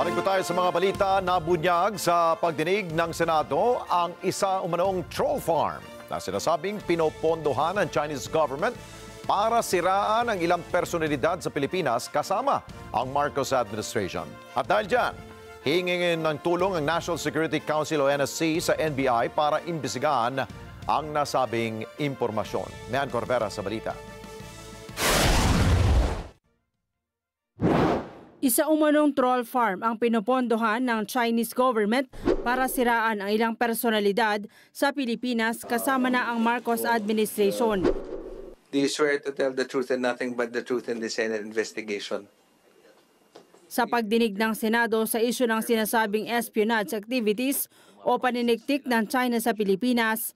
Balik po tayo sa mga balita na bunyag sa pagdinig ng Senado ang isa umanong troll farm na sinasabing pinopondohan ng Chinese government para siraan ang ilang personalidad sa Pilipinas kasama ang Marcos administration. At dahil dyan, hingingin ng tulong ang National Security Council o NSC sa NBI para imbestigahan ang nasabing impormasyon. Mean Corvera sa balita. Isa umanong troll farm ang pinopondohan ng Chinese government para siraan ang ilang personalidad sa Pilipinas kasama na ang Marcos administration. Do you swear to tell the truth and nothing but the truth in the Senate investigation? Sa pagdinig ng Senado sa isyu ng sinasabing espionage activities o paniniktik ng China sa Pilipinas,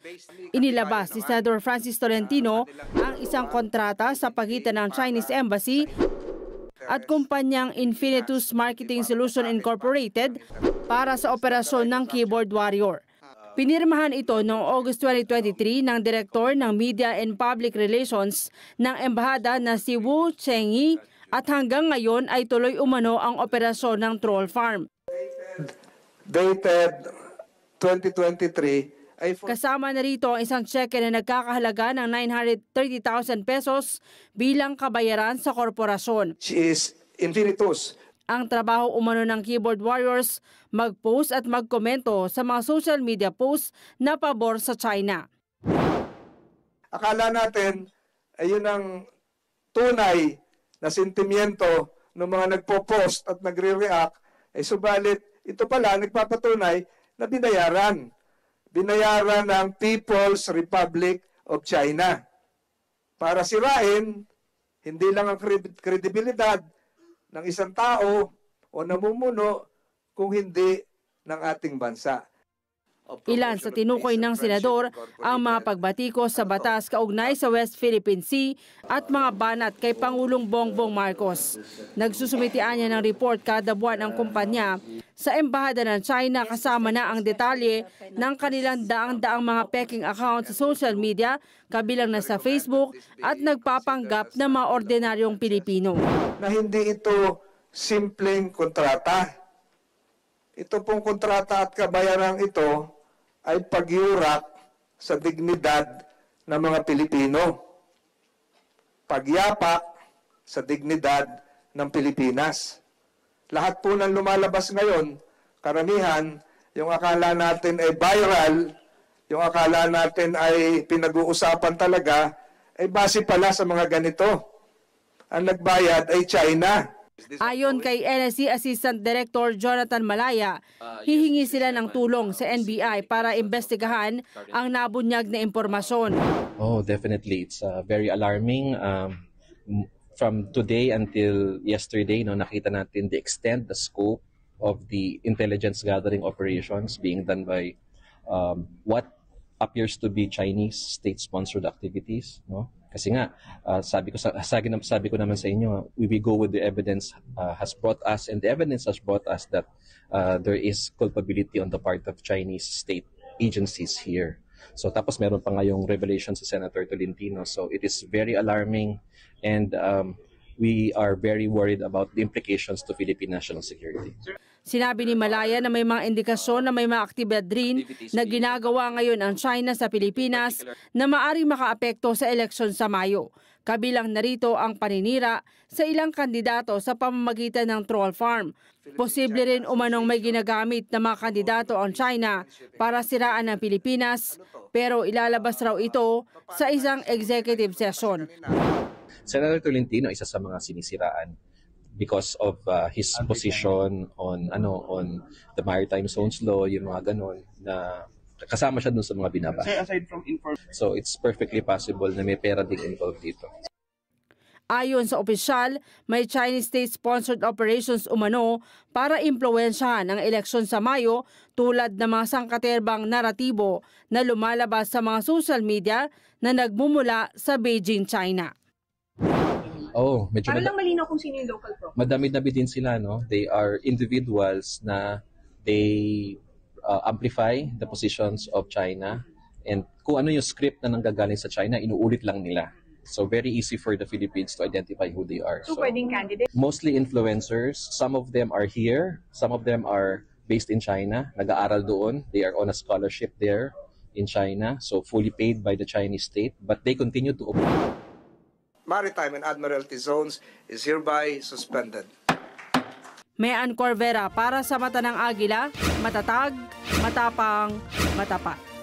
inilabas ni Senator Francis Tolentino ang isang kontrata sa pagitan ng Chinese Embassy at kumpanyang Infinitus Marketing Solution Incorporated para sa operasyon ng Keyboard Warrior. Pinirmahan ito noong August 2023 ng Direktor ng Media and Public Relations ng Embahada na si Wu Chengyi at hanggang ngayon ay tuloy umano ang operasyon ng troll farm. Dated 2023. Kasama na rito ang isang cheque na nagkakahalaga ng 930,000 pesos bilang kabayaran sa korporasyon. She is Infinitus. Ang trabaho umano ng Keyboard Warriors, mag-post at magkomento sa mga social media posts na pabor sa China. Akala natin ay yun ang tunay na sentimiento ng mga nagpo-post at nagre-react, ay subalit ito pala nagpapatunay na binayaran. Binayaran ng People's Republic of China para sirain hindi lang ang kredibilidad ng isang tao o namumuno kung hindi ng ating bansa. Ilan sa tinukoy ng senador ang mga pagbatikos sa batas kaugnay sa West Philippine Sea at mga banat kay Pangulong Bongbong Marcos. Nagsusumitian niya ng report kada buwan ang kumpanya sa Embahada ng China kasama na ang detalye ng kanilang daang-daang mga peking account sa social media kabilang na sa Facebook at nagpapanggap ng mga ordinaryong Pilipino. Na hindi ito simpleng kontrata. Ito pong kontrata at kabayarang ito ay pagyurak sa dignidad ng mga Pilipino. Pagyapak sa dignidad ng Pilipinas. Lahat po ng lumalabas ngayon, karamihan, yung akala natin ay viral, yung akala natin ay pinag-uusapan talaga, ay base pala sa mga ganito. Ang nagbayad ay China. Ayon kay NSC Assistant Director Jonathan Malaya, hihingi sila ng tulong sa NBI para imbestigahan ang nabunyag na impormasyon. Oh, definitely. It's very alarming. From today until yesterday, nakita natin the extent, the scope of the intelligence gathering operations being done by what appears to be Chinese state-sponsored activities. Kasi nga, sabi ko naman sa inyo, we go with the evidence has brought us, and the evidence has brought us that there is culpability on the part of Chinese state agencies here. So tapos meron pa ngayong revelation sa Senator Tolentino. So it is very alarming, and we are very worried about the implications to Philippine national security. Sinabi ni Malaya na may mga indikasyon na may mga aktibidad rin na ginagawa ngayon ang China sa Pilipinas na maaaring makaapekto sa eleksyon sa Mayo. Kabilang narito ang paninira sa ilang kandidato sa pamamagitan ng troll farm. Posible rin umanong may ginagamit na mga kandidato ang China para siraan ang Pilipinas, pero ilalabas raw ito sa isang executive session. Senator Tolentino, isa sa mga sinisiraan because of his position on the Maritime Zones Law, yung mga ganon, na kasama siya dun sa mga binabasa. So it's perfectly possible na may pera ding involved dito. Ayon sa opisyal, may Chinese state-sponsored operations umano para impluwensyahan ang eleksyon sa Mayo tulad ng mga sangkaterbang naratibo na lumalabas sa mga social media na nagmumula sa Beijing, China. Oh, medyo para lang malinaw kung sino yung local pro. Madami-dami din sila, no? They are individuals na they amplify the positions of China, and kung ano yung script na nanggagaling sa China, inuulit lang nila. So very easy for the Philippines to identify who they are. So pwedeng candidate? Mostly influencers. Some of them are here. Some of them are based in China. Nag-aaral doon. They are on a scholarship there in China. So fully paid by the Chinese state. But they continue to operate. Maritime and Admiralty zones is hereby suspended. Mayan Corvera para sa Mata ng Agila, matatag, matapang, matapat.